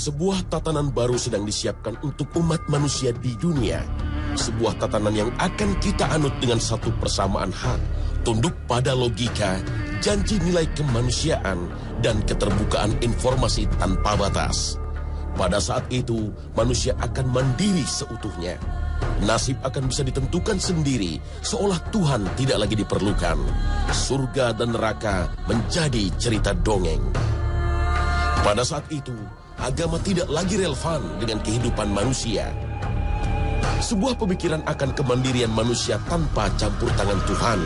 Sebuah tatanan baru sedang disiapkan untuk umat manusia di dunia. Sebuah tatanan yang akan kita anut dengan satu persamaan hak, tunduk pada logika, janji nilai kemanusiaan, dan keterbukaan informasi tanpa batas. Pada saat itu, manusia akan mandiri seutuhnya. Nasib akan bisa ditentukan sendiri, seolah Tuhan tidak lagi diperlukan. Surga dan neraka menjadi cerita dongeng. Pada saat itu, agama tidak lagi relevan dengan kehidupan manusia. Sebuah pemikiran akan kemandirian manusia tanpa campur tangan Tuhan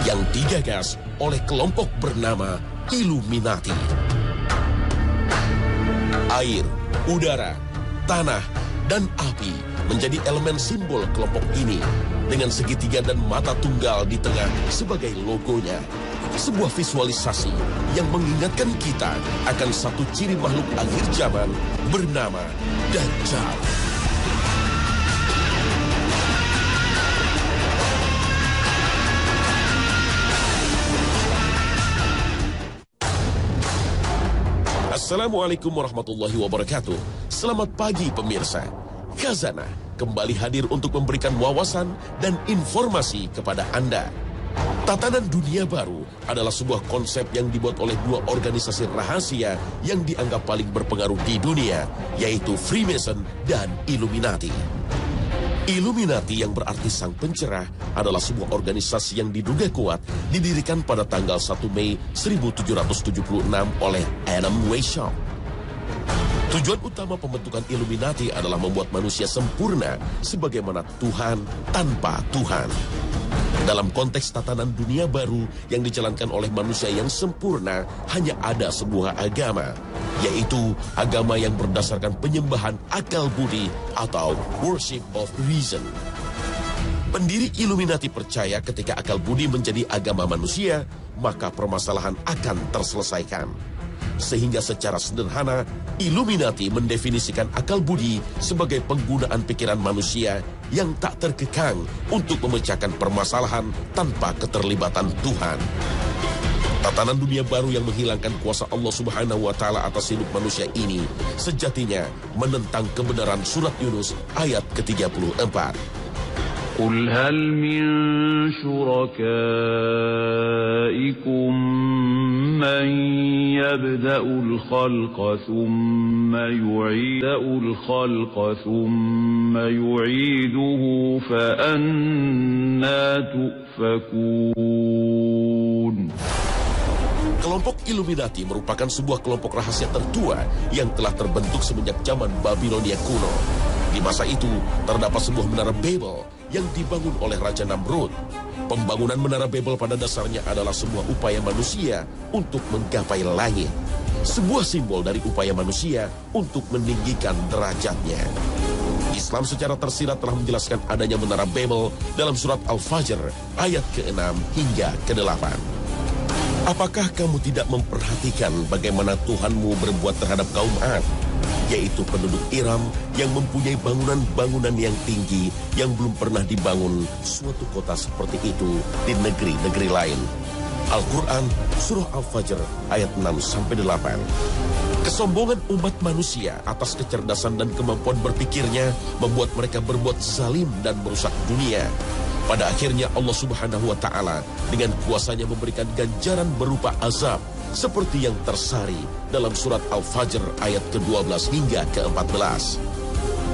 yang digagas oleh kelompok bernama Illuminati. Air, udara, tanah, dan api menjadi elemen simbol kelompok ini dengan segitiga dan mata tunggal di tengah sebagai logonya. Sebuah visualisasi yang mengingatkan kita akan satu ciri makhluk akhir zaman bernama Dajjal. Assalamualaikum warahmatullahi wabarakatuh. Selamat pagi pemirsa. Khazanah kembali hadir untuk memberikan wawasan dan informasi kepada Anda. Tatanan dunia baru adalah sebuah konsep yang dibuat oleh dua organisasi rahasia yang dianggap paling berpengaruh di dunia, yaitu Freemason dan Illuminati. Illuminati yang berarti sang pencerah adalah sebuah organisasi yang diduga kuat didirikan pada tanggal 1 Mei 1776 oleh Adam Weishaupt. Tujuan utama pembentukan Illuminati adalah membuat manusia sempurna sebagaimana Tuhan tanpa Tuhan. Dalam konteks tatanan dunia baru yang dijalankan oleh manusia yang sempurna, hanya ada sebuah agama, yaitu agama yang berdasarkan penyembahan akal budi atau worship of reason. Pendiri Illuminati percaya ketika akal budi menjadi agama manusia, maka permasalahan akan terselesaikan. Sehingga secara sederhana, Illuminati mendefinisikan akal budi sebagai penggunaan pikiran manusia yang tak terkekang untuk memecahkan permasalahan tanpa keterlibatan Tuhan. Tatanan dunia baru yang menghilangkan kuasa Allah Subhanahu wa Ta'ala atas hidup manusia ini sejatinya menentang kebenaran surat Yunus ayat ke-34. قل هل من شركائكم من يبدأ الخلق ثم يعيده فأنى تؤفكون. Kelompok Illuminati merupakan sebuah kelompok rahasia tertua yang telah terbentuk semenjak zaman Babilonia kuno. Di masa itu, terdapat sebuah menara Babel yang dibangun oleh Raja Namrud. Pembangunan menara Babel pada dasarnya adalah sebuah upaya manusia untuk menggapai langit. Sebuah simbol dari upaya manusia untuk meninggikan derajatnya. Islam secara tersirat telah menjelaskan adanya menara Babel dalam surat Al-Fajr ayat ke-6 hingga ke-8. Apakah kamu tidak memperhatikan bagaimana Tuhanmu berbuat terhadap kaum Ad, yaitu penduduk Iram yang mempunyai bangunan-bangunan yang tinggi yang belum pernah dibangun suatu kota seperti itu di negeri-negeri lain. Al-Quran, Surah Al-Fajr, ayat 6-8. Kesombongan umat manusia atas kecerdasan dan kemampuan berpikirnya membuat mereka berbuat zalim dan merusak dunia. Pada akhirnya Allah Subhanahu wa Ta'ala dengan kuasanya memberikan ganjaran berupa azab seperti yang tersari dalam surat Al-Fajr ayat ke-12 hingga ke-14.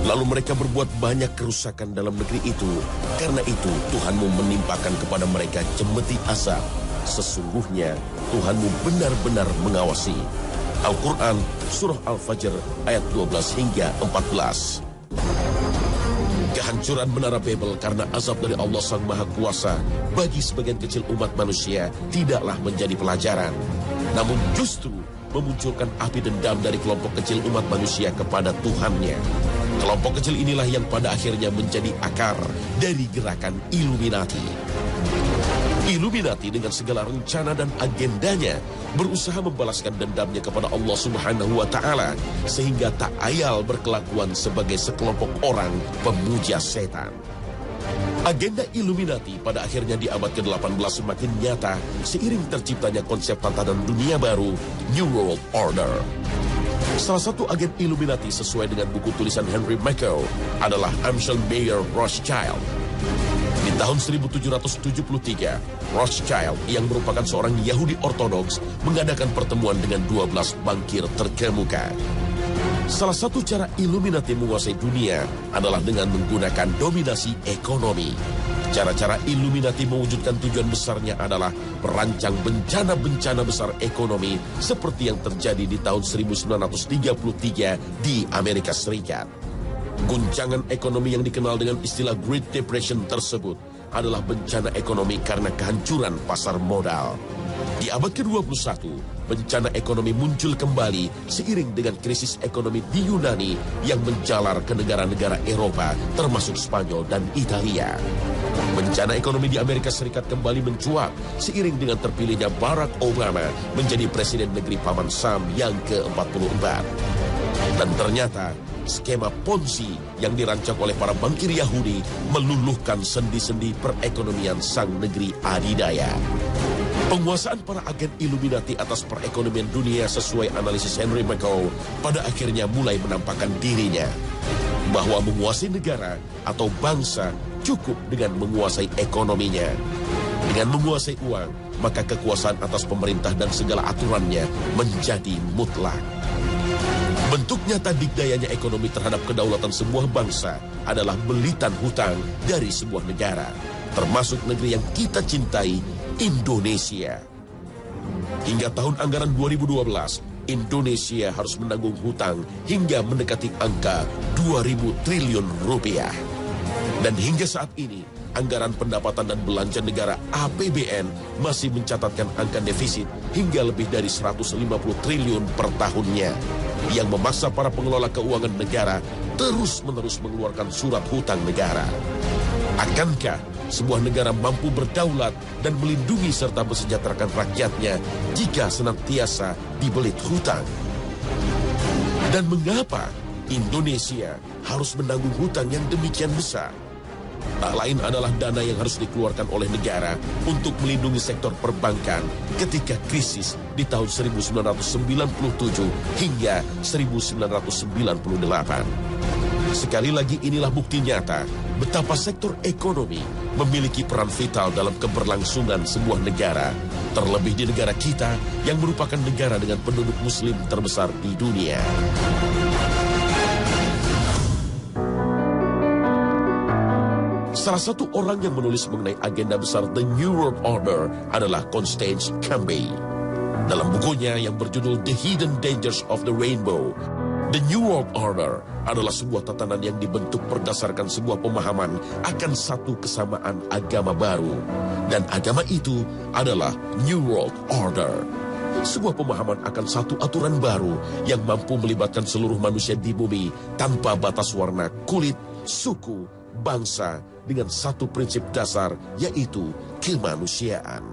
Lalu mereka berbuat banyak kerusakan dalam negeri itu. Karena itu Tuhanmu menimpakan kepada mereka cemeti azab. Sesungguhnya Tuhanmu benar-benar mengawasi. Al-Quran Surah Al-Fajr ayat 12 hingga 14. Kehancuran menara Babel karena azab dari Allah Sang Maha Kuasa bagi sebagian kecil umat manusia tidaklah menjadi pelajaran. Namun justru memunculkan api dendam dari kelompok kecil umat manusia kepada Tuhannya. Kelompok kecil inilah yang pada akhirnya menjadi akar dari gerakan Illuminati. Illuminati dengan segala rencana dan agendanya berusaha membalaskan dendamnya kepada Allah Subhanahu wa Ta'ala sehingga tak ayal berkelakuan sebagai sekelompok orang pemuja setan. Agenda Illuminati pada akhirnya di abad ke-18 semakin nyata seiring terciptanya konsep tatanan dunia baru New World Order. Salah satu agen Illuminati sesuai dengan buku tulisan Henry Mackau adalah Amschel Meyer Rothschild. Di tahun 1773, Rothschild yang merupakan seorang Yahudi Ortodoks mengadakan pertemuan dengan 12 bankir terkemuka. Salah satu cara Illuminati menguasai dunia adalah dengan menggunakan dominasi ekonomi. Cara-cara Illuminati mewujudkan tujuan besarnya adalah merancang bencana-bencana besar ekonomi seperti yang terjadi di tahun 1933 di Amerika Serikat. Guncangan ekonomi yang dikenal dengan istilah Great Depression tersebut adalah bencana ekonomi karena kehancuran pasar modal. Di abad ke-21, bencana ekonomi muncul kembali seiring dengan krisis ekonomi di Yunani yang menjalar ke negara-negara Eropa termasuk Spanyol dan Italia. Bencana ekonomi di Amerika Serikat kembali mencuat seiring dengan terpilihnya Barack Obama menjadi presiden negeri Paman Sam yang ke-44. Dan ternyata skema Ponzi yang dirancang oleh para bankir Yahudi meluluhkan sendi-sendi perekonomian sang negeri adidaya. Penguasaan para agen Illuminati atas perekonomian dunia sesuai analisis Henry Mackau pada akhirnya mulai menampakkan dirinya bahwa menguasai negara atau bangsa cukup dengan menguasai ekonominya. Dengan menguasai uang, maka kekuasaan atas pemerintah dan segala aturannya menjadi mutlak. Bentuk nyata dikdayanya ekonomi terhadap kedaulatan sebuah bangsa adalah belitan hutang dari sebuah negara, termasuk negeri yang kita cintai, Indonesia. Hingga tahun anggaran 2012, Indonesia harus menanggung hutang hingga mendekati angka 2.000 triliun rupiah. Dan hingga saat ini, anggaran pendapatan dan belanja negara APBN masih mencatatkan angka defisit hingga lebih dari 150 triliun per tahunnya, yang memaksa para pengelola keuangan negara terus-menerus mengeluarkan surat hutang negara. Akankah sebuah negara mampu berdaulat dan melindungi serta mensejahterakan rakyatnya jika senantiasa dibelit hutang? Dan mengapa Indonesia harus menanggung hutang yang demikian besar? Tak lain adalah dana yang harus dikeluarkan oleh negara untuk melindungi sektor perbankan ketika krisis di tahun 1997 hingga 1998. Sekali lagi inilah bukti nyata betapa sektor ekonomi memiliki peran vital dalam keberlangsungan sebuah negara, terlebih di negara kita yang merupakan negara dengan penduduk muslim terbesar di dunia. Salah satu orang yang menulis mengenai agenda besar The New World Order adalah Constance Cambay. Dalam bukunya yang berjudul The Hidden Dangers of the Rainbow, The New World Order adalah sebuah tatanan yang dibentuk berdasarkan sebuah pemahaman akan satu kesamaan agama baru. Dan agama itu adalah New World Order. Sebuah pemahaman akan satu aturan baru yang mampu melibatkan seluruh manusia di bumi tanpa batas warna, kulit, suku, bangsa, dengan satu prinsip dasar, yaitu kemanusiaan.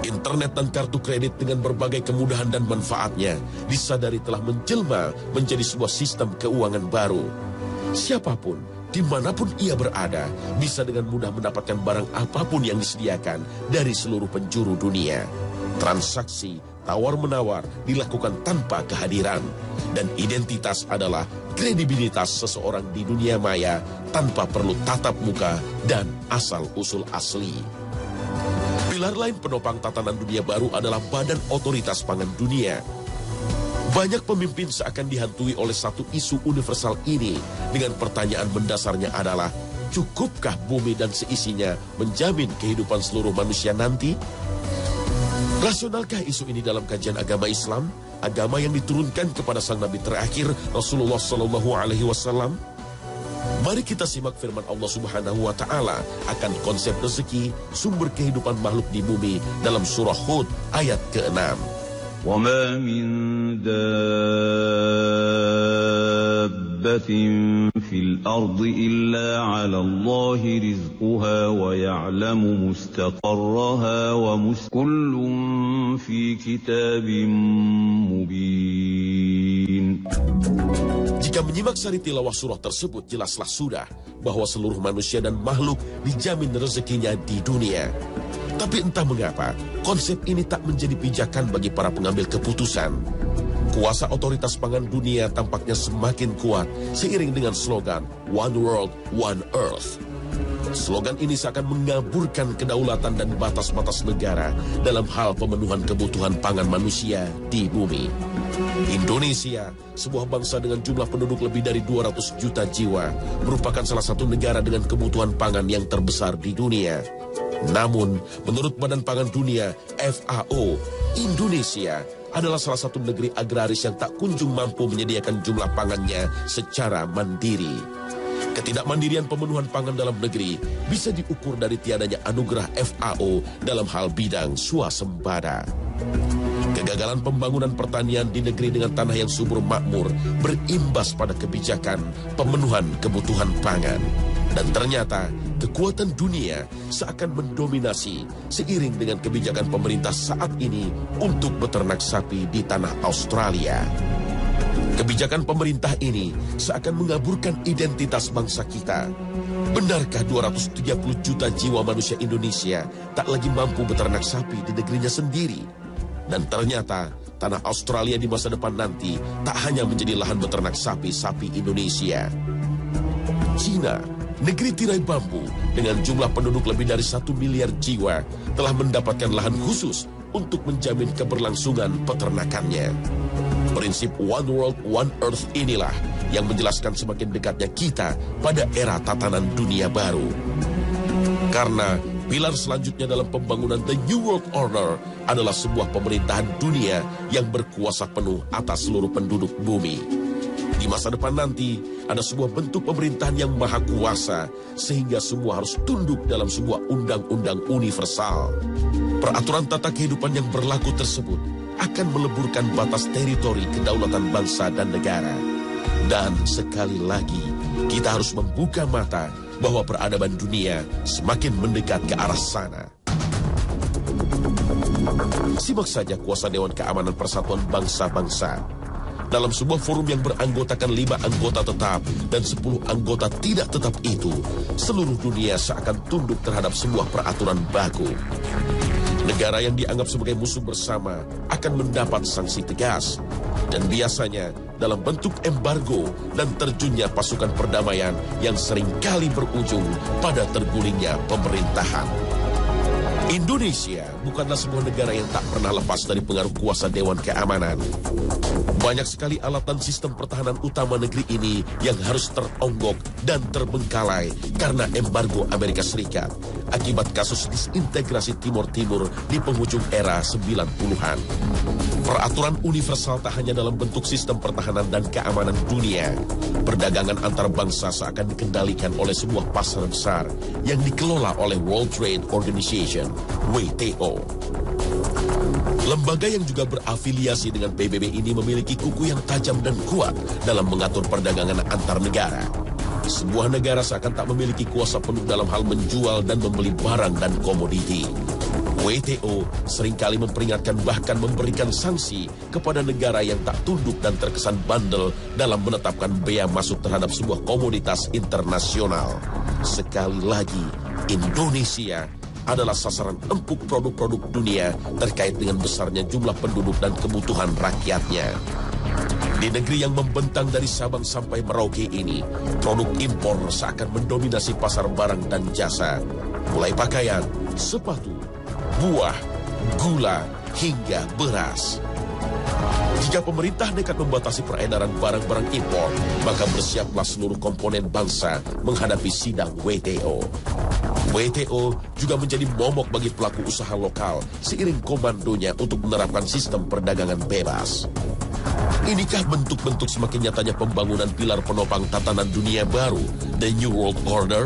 Internet dan kartu kredit dengan berbagai kemudahan dan manfaatnya disadari telah menjelma menjadi sebuah sistem keuangan baru. Siapapun, dimanapun ia berada, bisa dengan mudah mendapatkan barang apapun yang disediakan dari seluruh penjuru dunia. Transaksi tawar-menawar dilakukan tanpa kehadiran, dan identitas adalah kredibilitas seseorang di dunia maya tanpa perlu tatap muka dan asal-usul asli. Pilar lain penopang tatanan dunia baru adalah Badan Otoritas Pangan Dunia. Banyak pemimpin seakan dihantui oleh satu isu universal ini dengan pertanyaan mendasarnya adalah, cukupkah bumi dan seisinya menjamin kehidupan seluruh manusia nanti? Rasionalkah isu ini dalam kajian agama Islam, agama yang diturunkan kepada sang Nabi terakhir Rasulullah SAW? Mari kita simak firman Allah Subhanahu wa Ta'ala akan konsep rezeki, sumber kehidupan makhluk di bumi dalam surah Hud ayat ke-6. وَمَا مِن دَابَّةٍ فِي الْأَرْضِ إِلَّا عَلَى اللَّهِ رِزْقُهَا وَيَعْلَمُ مُسْتَقَرَّهَا كُلٌّ فِي كِتَابٍ مُبِينٍ. Jika menyimak sari tilawah surah tersebut, jelaslah sudah bahwa seluruh manusia dan makhluk dijamin rezekinya di dunia. Tapi entah mengapa, konsep ini tak menjadi pijakan bagi para pengambil keputusan. Kuasa otoritas pangan dunia tampaknya semakin kuat seiring dengan slogan One World, One Earth. Slogan ini seakan mengaburkan kedaulatan dan batas-batas negara dalam hal pemenuhan kebutuhan pangan manusia di bumi. Indonesia, sebuah bangsa dengan jumlah penduduk lebih dari 200 juta jiwa, merupakan salah satu negara dengan kebutuhan pangan yang terbesar di dunia. Namun, menurut Badan Pangan Dunia, FAO, Indonesia adalah salah satu negeri agraris yang tak kunjung mampu menyediakan jumlah pangannya secara mandiri. Ketidakmandirian pemenuhan pangan dalam negeri bisa diukur dari tiadanya anugerah FAO dalam hal bidang swasembada. Kegagalan pembangunan pertanian di negeri dengan tanah yang subur makmur berimbas pada kebijakan pemenuhan kebutuhan pangan. Dan ternyata kekuatan dunia seakan mendominasi seiring dengan kebijakan pemerintah saat ini untuk beternak sapi di tanah Australia. Kebijakan pemerintah ini seakan mengaburkan identitas bangsa kita. Benarkah 230 juta jiwa manusia Indonesia tak lagi mampu beternak sapi di negerinya sendiri? Dan ternyata tanah Australia di masa depan nanti tak hanya menjadi lahan beternak sapi-sapi Indonesia. Cina, negeri tirai bambu dengan jumlah penduduk lebih dari 1 miliar jiwa, telah mendapatkan lahan khusus untuk menjamin keberlangsungan peternakannya. Prinsip One World, One Earth inilah yang menjelaskan semakin dekatnya kita pada era tatanan dunia baru. Karena pilar selanjutnya dalam pembangunan The New World Order adalah sebuah pemerintahan dunia yang berkuasa penuh atas seluruh penduduk bumi. Di masa depan nanti, ada sebuah bentuk pemerintahan yang maha kuasa, sehingga semua harus tunduk dalam sebuah undang-undang universal. Peraturan tata kehidupan yang berlaku tersebut akan meleburkan batas teritori kedaulatan bangsa dan negara. Dan sekali lagi, kita harus membuka mata bahwa peradaban dunia semakin mendekat ke arah sana. Simak saja kuasa Dewan Keamanan Persatuan Bangsa-Bangsa. Dalam sebuah forum yang beranggotakan 5 anggota tetap dan 10 anggota tidak tetap itu, seluruh dunia seakan tunduk terhadap sebuah peraturan baku. Negara yang dianggap sebagai musuh bersama akan mendapat sanksi tegas, dan biasanya dalam bentuk embargo dan terjunnya pasukan perdamaian yang seringkali berujung pada tergulingnya pemerintahan. Indonesia bukanlah sebuah negara yang tak pernah lepas dari pengaruh kuasa Dewan Keamanan. Banyak sekali alat dan sistem pertahanan utama negeri ini yang harus teronggok dan terbengkalai karena embargo Amerika Serikat akibat kasus disintegrasi Timur Timur di penghujung era 90-an. Peraturan universal tak hanya dalam bentuk sistem pertahanan dan keamanan dunia. Perdagangan antar bangsa seakan dikendalikan oleh sebuah pasar besar yang dikelola oleh World Trade Organization, WTO. Lembaga yang juga berafiliasi dengan PBB ini memiliki kuku yang tajam dan kuat dalam mengatur perdagangan antar negara. Sebuah negara seakan tak memiliki kuasa penuh dalam hal menjual dan membeli barang dan komoditi. WTO seringkali memperingatkan bahkan memberikan sanksi kepada negara yang tak tunduk dan terkesan bandel dalam menetapkan bea masuk terhadap sebuah komoditas internasional. Sekali lagi, Indonesia adalah sasaran empuk produk-produk dunia terkait dengan besarnya jumlah penduduk dan kebutuhan rakyatnya. Di negeri yang membentang dari Sabang sampai Merauke ini, produk impor seakan mendominasi pasar barang dan jasa, mulai pakaian, sepatu, buah, gula, hingga beras. Jika pemerintah nekat membatasi peredaran barang-barang impor, maka bersiaplah seluruh komponen bangsa menghadapi sidang WTO. WTO juga menjadi momok bagi pelaku usaha lokal seiring komandonya untuk menerapkan sistem perdagangan bebas. Inikah bentuk-bentuk semakin nyatanya pembangunan pilar penopang tatanan dunia baru, The New World Order?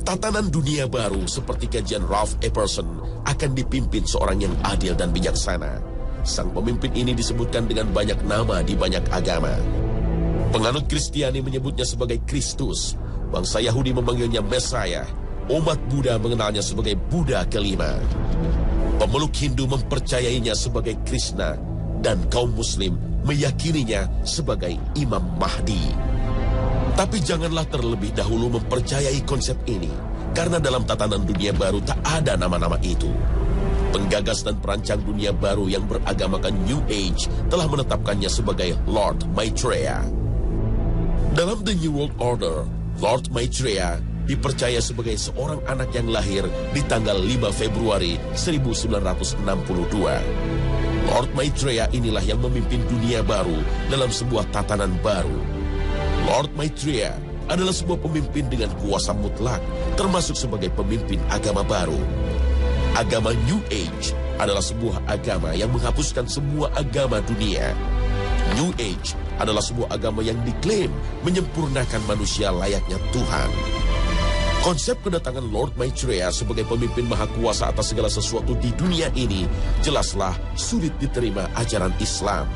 Tatanan dunia baru seperti kajian Ralph Epperson akan dipimpin seorang yang adil dan bijaksana. Sang pemimpin ini disebutkan dengan banyak nama di banyak agama. Penganut Kristiani menyebutnya sebagai Kristus, bangsa Yahudi memanggilnya Mesiah, umat Buddha mengenalnya sebagai Buddha kelima. Pemeluk Hindu mempercayainya sebagai Krishna, dan kaum Muslim meyakininya sebagai Imam Mahdi. Tapi janganlah terlebih dahulu mempercayai konsep ini, karena dalam tatanan dunia baru tak ada nama-nama itu. Penggagas dan perancang dunia baru yang beragamakan New Age telah menetapkannya sebagai Lord Maitreya. Dalam The New World Order, Lord Maitreya dipercaya sebagai seorang anak yang lahir di tanggal 5 Februari 1962. Lord Maitreya inilah yang memimpin dunia baru dalam sebuah tatanan baru. Lord Maitreya adalah sebuah pemimpin dengan kuasa mutlak, termasuk sebagai pemimpin agama baru. Agama New Age adalah sebuah agama yang menghapuskan semua agama dunia. New Age adalah sebuah agama yang diklaim menyempurnakan manusia layaknya Tuhan. Konsep kedatangan Lord Maitreya sebagai pemimpin maha kuasa atas segala sesuatu di dunia ini jelaslah sulit diterima ajaran Islam.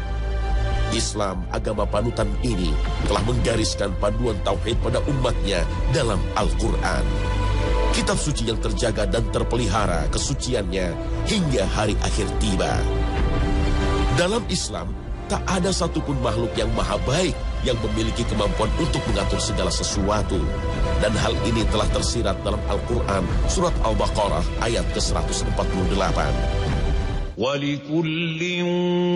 Islam, agama panutan ini, telah menggariskan panduan tauhid pada umatnya dalam Al-Quran. Kitab suci yang terjaga dan terpelihara kesuciannya hingga hari akhir tiba. Dalam Islam, tak ada satupun makhluk yang maha baik yang memiliki kemampuan untuk mengatur segala sesuatu. Dan hal ini telah tersirat dalam Al-Quran, surat Al-Baqarah ayat ke-148. وَلِكُلٍّ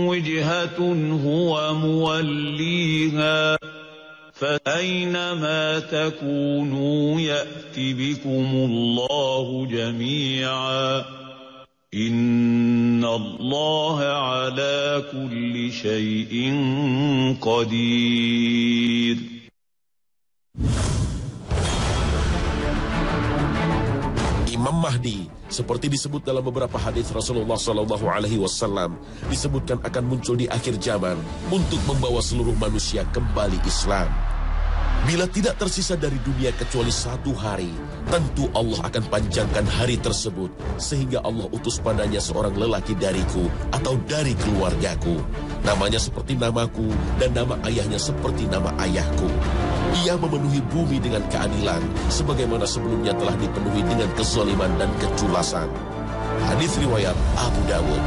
وِجْهَةٌ هُوَ مُوَلِّيهَا فَأَيْنَمَا تَكُونُوا يَأْتِ بِكُمُ اللَّهُ جَمِيعًا إِنَّ اللَّهَ عَلَى كُلِّ شَيْءٍ قَدِيرٌ. Imam Mahdi, seperti disebut dalam beberapa hadis Rasulullah SAW, disebutkan akan muncul di akhir zaman untuk membawa seluruh manusia kembali Islam. Bila tidak tersisa dari dunia kecuali 1 hari, tentu Allah akan panjangkan hari tersebut, sehingga Allah utus padanya seorang lelaki dariku atau dari keluargaku. Namanya seperti namaku dan nama ayahnya seperti nama ayahku. Ia memenuhi bumi dengan keadilan, sebagaimana sebelumnya telah dipenuhi dengan kezaliman dan keculasan. Hadis riwayat Abu Dawud.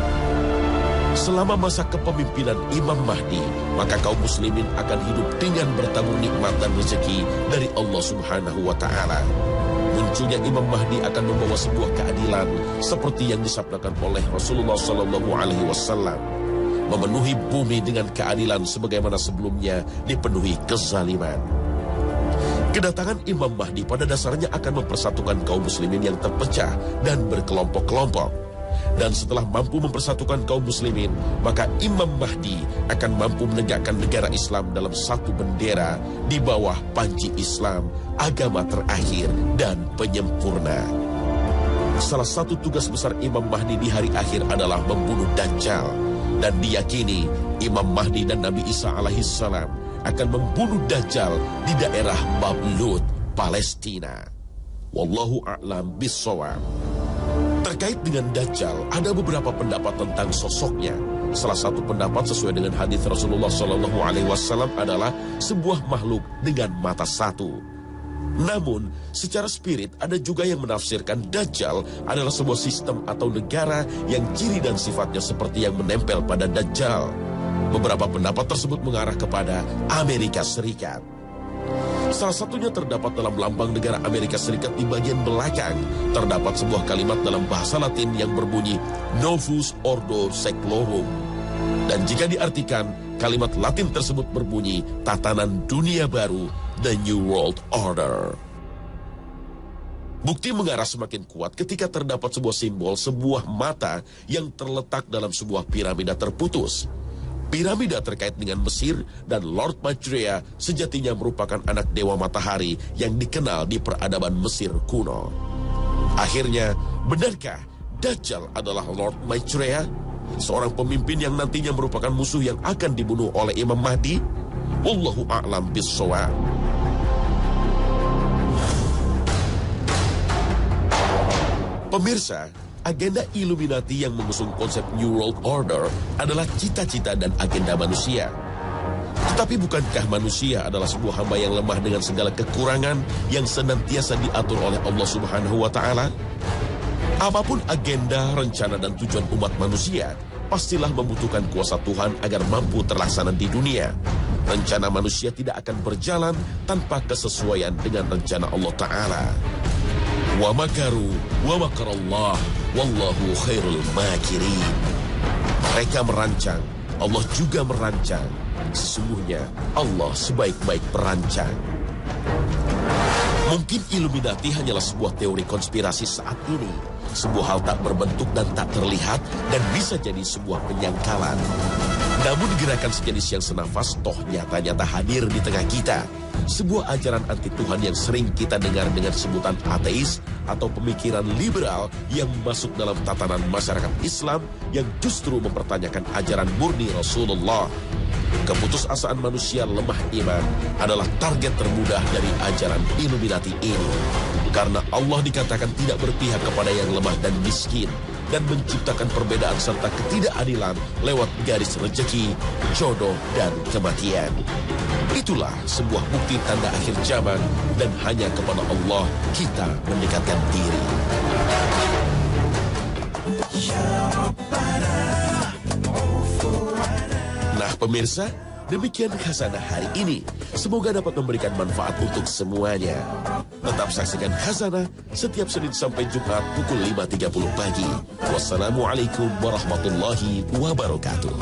Selama masa kepemimpinan Imam Mahdi, maka kaum muslimin akan hidup dengan bertabur nikmat dan rezeki dari Allah Subhanahu wa Ta'ala. Munculnya Imam Mahdi akan membawa sebuah keadilan seperti yang disabdakan oleh Rasulullah SAW, memenuhi bumi dengan keadilan sebagaimana sebelumnya dipenuhi kezaliman. Kedatangan Imam Mahdi pada dasarnya akan mempersatukan kaum muslimin yang terpecah dan berkelompok-kelompok. Dan setelah mampu mempersatukan kaum muslimin, maka Imam Mahdi akan mampu menegakkan negara Islam dalam satu bendera di bawah panji Islam, agama terakhir dan penyempurna. Salah satu tugas besar Imam Mahdi di hari akhir adalah membunuh Dajjal. Dan diyakini Imam Mahdi dan Nabi Isa alaihissalam akan membunuh Dajjal di daerah Bab Lut, Palestina. Wallahu a'lam bissawab. Terkait dengan Dajjal, ada beberapa pendapat tentang sosoknya. Salah satu pendapat sesuai dengan hadis Rasulullah SAW adalah sebuah makhluk dengan mata satu. Namun, secara spirit ada juga yang menafsirkan Dajjal adalah sebuah sistem atau negara yang ciri dan sifatnya seperti yang menempel pada Dajjal. Beberapa pendapat tersebut mengarah kepada Amerika Serikat. Salah satunya terdapat dalam lambang negara Amerika Serikat di bagian belakang. Terdapat sebuah kalimat dalam bahasa Latin yang berbunyi Novus Ordo Seclorum. Dan jika diartikan, kalimat Latin tersebut berbunyi tatanan dunia baru, The New World Order. Bukti mengarah semakin kuat ketika terdapat sebuah simbol, sebuah mata yang terletak dalam sebuah piramida terputus. Piramida terkait dengan Mesir dan Lord Maitreya sejatinya merupakan anak dewa matahari yang dikenal di peradaban Mesir kuno. Akhirnya, benarkah Dajjal adalah Lord Maitreya? Seorang pemimpin yang nantinya merupakan musuh yang akan dibunuh oleh Imam Mahdi? Wallahu a'lam bissawab. Pemirsa, agenda Illuminati yang mengusung konsep New World Order adalah cita-cita dan agenda manusia. Tetapi bukankah manusia adalah sebuah hamba yang lemah dengan segala kekurangan yang senantiasa diatur oleh Allah Subhanahu wa Ta'ala? Apapun agenda, rencana, dan tujuan umat manusia, pastilah membutuhkan kuasa Tuhan agar mampu terlaksana di dunia. Rencana manusia tidak akan berjalan tanpa kesesuaian dengan rencana Allah Ta'ala. Wa makaru wa makarallah wallahu khairul makirin. Mereka merancang, Allah juga merancang. Sesungguhnya Allah sebaik-baik perancang. Mungkin Illuminati hanyalah sebuah teori konspirasi saat ini, sebuah hal tak berbentuk dan tak terlihat, dan bisa jadi sebuah penyangkalan. Namun gerakan sejenis yang senafas toh nyata-nyata hadir di tengah kita. Sebuah ajaran anti Tuhan yang sering kita dengar dengan sebutan ateis atau pemikiran liberal yang masuk dalam tatanan masyarakat Islam yang justru mempertanyakan ajaran murni Rasulullah. Keputusasaan manusia lemah iman adalah target termudah dari ajaran Illuminati ini. Karena Allah dikatakan tidak berpihak kepada yang lemah dan miskin, dan menciptakan perbedaan serta ketidakadilan lewat garis rezeki, jodoh, dan kematian. Itulah sebuah bukti tanda akhir zaman, dan hanya kepada Allah kita mendekatkan diri. Nah pemirsa, demikian Khazanah hari ini. Semoga dapat memberikan manfaat untuk semuanya. Tetap saksikan Khazanah setiap Senin sampai Jumat pukul 5.30 pagi. Wassalamualaikum warahmatullahi wabarakatuh.